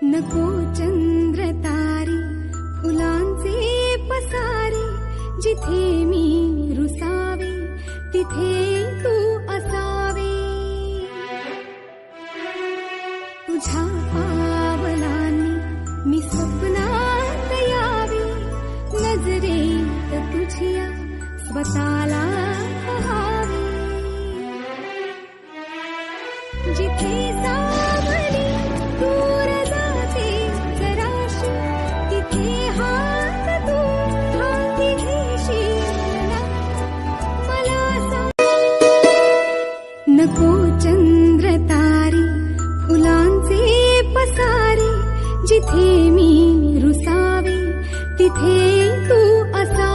नको चंद्र तारे फुलांचे पसारे, जिथे मी रुसावे तिथे तू असावे. तुझ्या पावलांनी मी स्वप्नात यावे, नजरेत तुझ्या स्वतःला पहावे. जिथे सावली दूर जाते जराशी, तिथे हात तू हाती घेशील ना मला. नको चंद्र तारे फुलांचे पसारे, जिथे मी रुसावे तिथे तू असा.